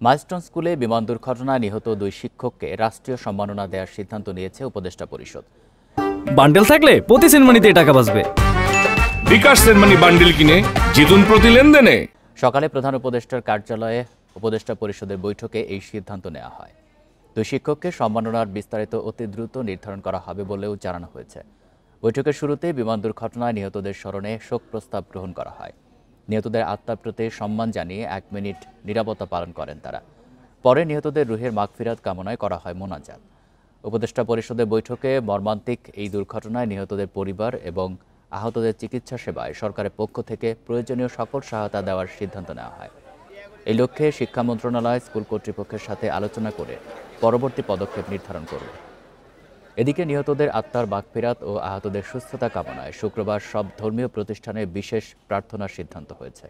Milestone স্কুলে বিমান দুর্ঘটনায় নিহত 2 শিক্ষককে রাষ্ট্রীয় সম্মাননা দেওয়ার সিদ্ধান্ত নিয়েছে উপদেষ্টা পরিষদ। বান্ডেল থাকলে প্রতি সেনমানিতে টাকা বাঁচবে। বিকাশ সেনমানি বান্ডেল কিনে জিতুন প্রতি লেনদেনে। সকালে প্রধান উপদেষ্টার কার্যালয়ে উপদেষ্টা পরিষদের বৈঠকে এই সিদ্ধান্ত নেওয়া হয়। 2 শিক্ষককে সম্মাননার বিস্তারিত অতি দ্রুত নির্ধারণ করা হবে বলেও জানানো হয়েছে। বৈঠকের শুরুতে বিমান দুর্ঘটনায় নিহতদের স্মরণে শোক প্রস্তাব গ্রহণ করা হয়। নিহতদের আত্মার প্রতি সম্মান জানিয়ে 1 মিনিট নীরবতা পালন করেন তারা। পরে নিহতদের রুহের মাগফিরাত কামনায় করা হয় মোনাজাত। উপদেষ্টা পরিষদের বৈঠকে মর্মান্তিক এই দুর্ঘটনায় নিহতদের পরিবার এবং আহতদের চিকিৎসা সেবায় সরকারের পক্ষ থেকে প্রয়োজনীয় সকল সহায়তা দেওয়ার সিদ্ধান্ত নেওয়া হয়। এই লক্ষ্যে শিক্ষা মন্ত্রণালয় স্কুল কর্তৃপক্ষের সাথে আলোচনা করে পরবর্তী পদক্ষেপ নির্ধারণ করবে। এদিকে নিহতদের আত্মার মাগফিরাত ও আহতদের সুস্থতা কামনায় শুক্রবার সব ধর্মীয় প্রতিষ্ঠানে বিশেষ প্রার্থনার সিদ্ধান্ত হয়েছে।